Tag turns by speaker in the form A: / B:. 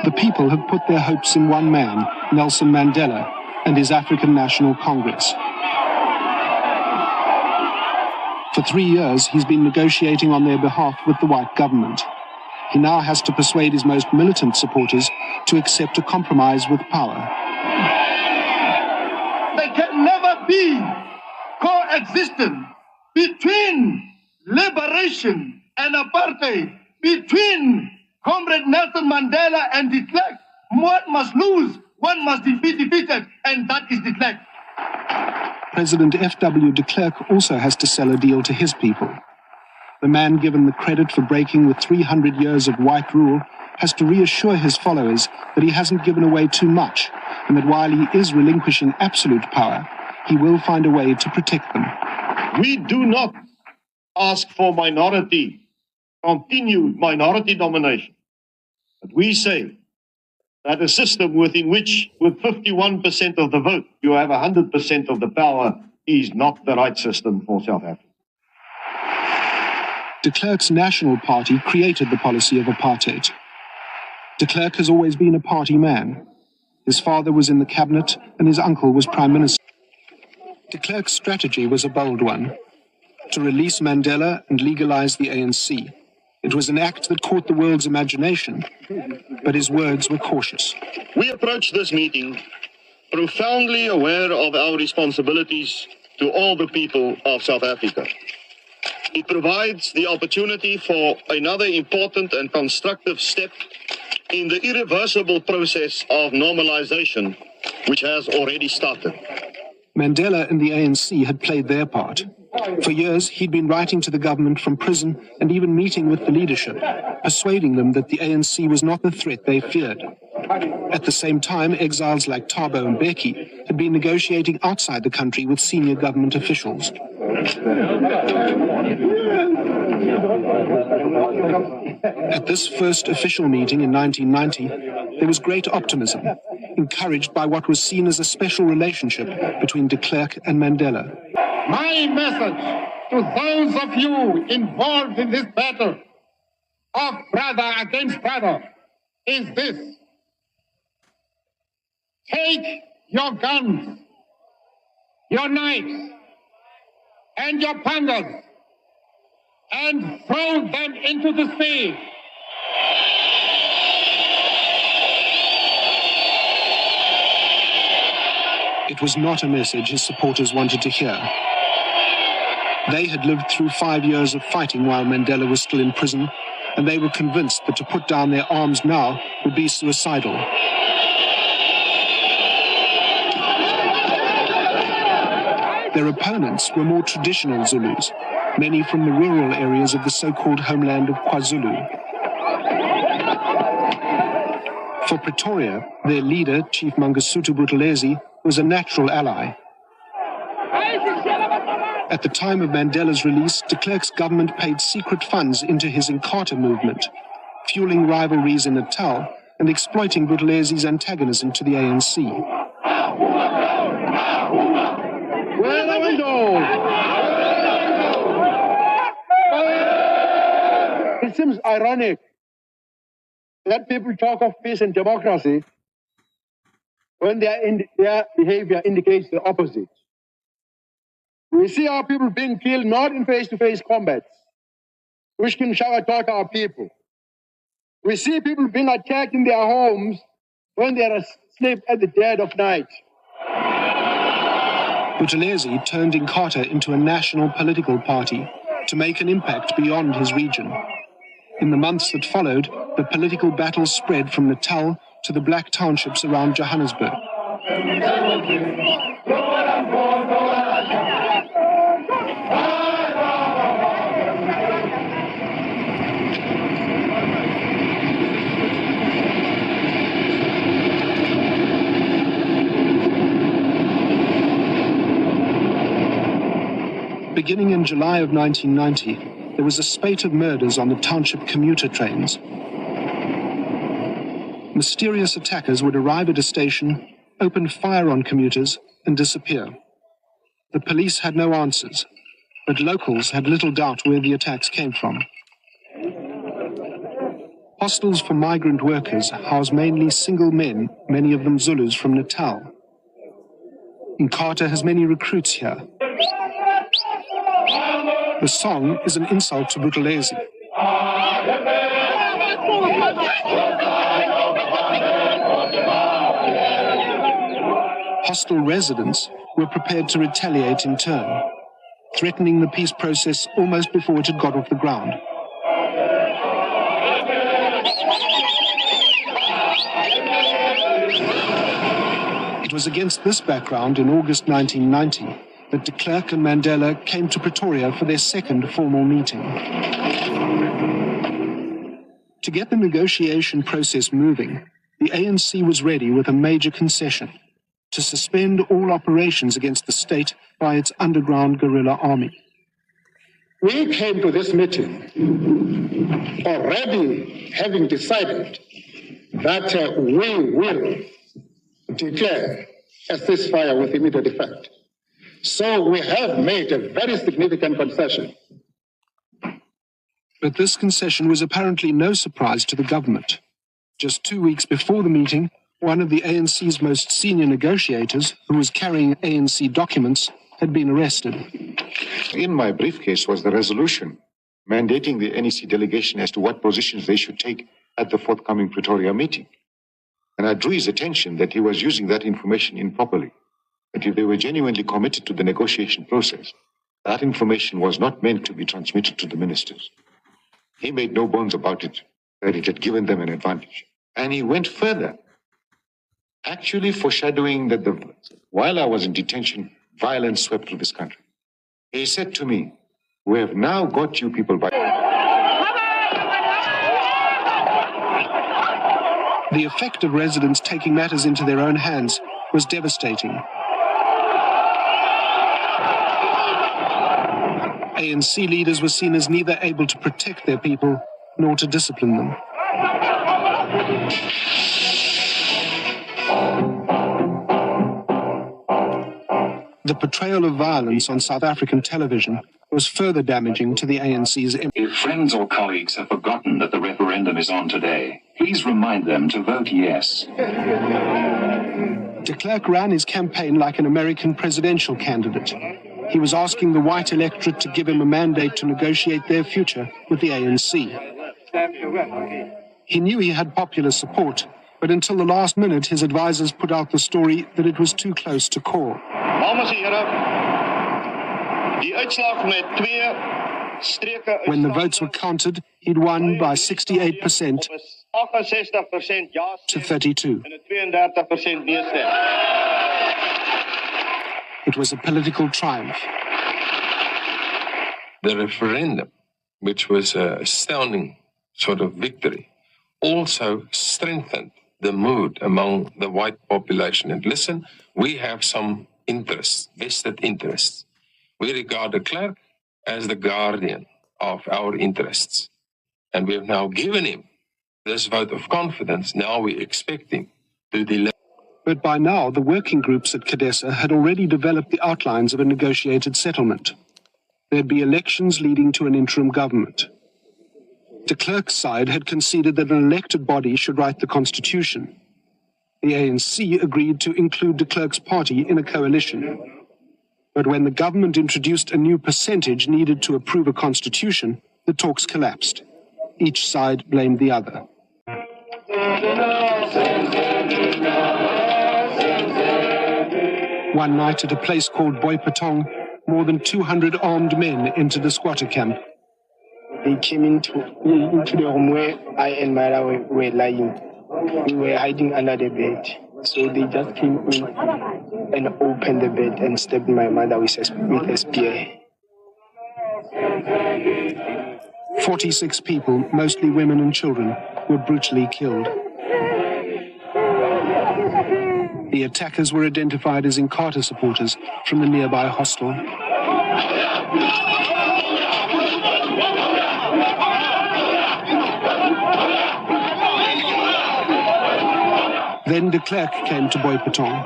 A: The people have put their hopes in one man, Nelson Mandela, and his African National Congress. For 3 years, he's been negotiating on their behalf with the white government. He now has to persuade his most militant supporters to accept a compromise with power.
B: There can never be coexistence between liberation and apartheid, between Comrade Nelson Mandela and de Klerk. One must lose, one must be defeated, and that is de Klerk.
A: President F.W. de Klerk also has to sell a deal to his people. The man given the credit for breaking with 300 years of white rule has to reassure his followers that he hasn't given away too much, and that while he is relinquishing absolute power, he will find a way to protect them.
C: We do not ask for continued minority domination, but we say that a system within which, with 51% of the vote, you have 100% of the power is not the right system for South Africa.
A: De Klerk's National Party created the policy of apartheid. De Klerk has always been a party man. His father was in the cabinet and his uncle was prime minister. De Klerk's strategy was a bold one: to release Mandela and legalize the ANC. It was an act that caught the world's imagination, but his words were cautious.
C: We approach this meeting profoundly aware of our responsibilities to all the people of South Africa. It provides the opportunity for another important and constructive step in the irreversible process of normalization, which has already started.
A: Mandela and the ANC had played their part. For years, he'd been writing to the government from prison and even meeting with the leadership, persuading them that the ANC was not the threat they feared. At the same time, exiles like Thabo Mbeki had been negotiating outside the country with senior government officials. At this first official meeting in 1990, there was great optimism, encouraged by what was seen as a special relationship between de Klerk and Mandela.
B: My message to those of you involved in this battle of brother against brother is this: take your guns, your knives, and your pangas and throw them into the sea.
A: It was not a message his supporters wanted to hear. They had lived through 5 years of fighting while Mandela was still in prison, and they were convinced that to put down their arms now would be suicidal. Their opponents were more traditional Zulus, many from the rural areas of the so-called homeland of KwaZulu. For Pretoria, their leader, Chief Mangosuthu Buthelezi, was a natural ally. At the time of Mandela's release, de Klerk's government paid secret funds into his Inkatha movement, fueling rivalries in Natal and exploiting Buthelezi's antagonism to the ANC.
B: It seems ironic that people talk of peace and democracy when their behavior indicates the opposite. We see our people being killed not in face-to-face combats, which can talk our people. We see people being attacked in their homes when they are asleep at the dead of night.
A: Buthelezi turned Inkatha into a national political party to make an impact beyond his region. In the months that followed, the political battle spread from Natal to the black townships around Johannesburg. Beginning in July of 1990, there was a spate of murders on the township commuter trains. Mysterious attackers would arrive at a station, open fire on commuters, and disappear. The police had no answers, but locals had little doubt where the attacks came from. Hostels for migrant workers house mainly single men, many of them Zulus from Natal. Inkatha has many recruits here. The song is an insult to Buthelezi. Hostel residents were prepared to retaliate in turn, threatening the peace process almost before it had got off the ground. It was against this background in August 1990 that de Klerk and Mandela came to Pretoria for their second formal meeting. To get the negotiation process moving, the ANC was ready with a major concession: to suspend all operations against the state by its underground guerrilla army.
B: We came to this meeting already having decided that we will declare a ceasefire with immediate effect. So we have made a very significant concession.
A: But this concession was apparently no surprise to the government. Just 2 weeks before the meeting, one of the ANC's most senior negotiators, who was carrying ANC documents, had been arrested.
D: In my briefcase was the resolution mandating the NEC delegation as to what positions they should take at the forthcoming Pretoria meeting. And I drew his attention that he was using that information improperly, that if they were genuinely committed to the negotiation process, that information was not meant to be transmitted to the ministers. He made no bones about it, that it had given them an advantage. And he went further, actually foreshadowing that while I was in detention, violence swept through this country. He said to me, "We have now got you people by..."
A: The effect of residents taking matters into their own hands was devastating. ANC leaders were seen as neither able to protect their people nor to discipline them. The portrayal of violence on South African television was further damaging to the ANC's image.
E: If friends or colleagues have forgotten that the referendum is on today, please remind them to vote yes.
A: De Klerk ran his campaign like an American presidential candidate. He was asking the white electorate to give him a mandate to negotiate their future with the ANC. He knew he had popular support, but until the last minute, his advisors put out the story that it was too close to call. When the votes were counted, he'd won by 68% to 32%. It was a political triumph.
F: The referendum, which was an astounding sort of victory, also strengthened the mood among the white population. And listen, we have some interests, vested interests. We regard de Klerk as the guardian of our interests. And we have now given him this vote of confidence. Now we expect him to deliver.
A: But by now, the working groups at CODESA had already developed the outlines of a negotiated settlement. There'd be elections leading to an interim government. De Klerk's side had conceded that an elected body should write the constitution. The ANC agreed to include de Klerk's party in a coalition. But when the government introduced a new percentage needed to approve a constitution, the talks collapsed. Each side blamed the other. One night at a place called Boipatong, more than 200 armed men entered a squatter camp.
G: They came into the room where I and Mara were lying. We were hiding under the bed. So they just came in and opened the bed and stabbed my mother with a spear.
A: 46 people, mostly women and children, were brutally killed. The attackers were identified as Inkatha supporters from the nearby hostel. Then de Klerk came to Boipatong.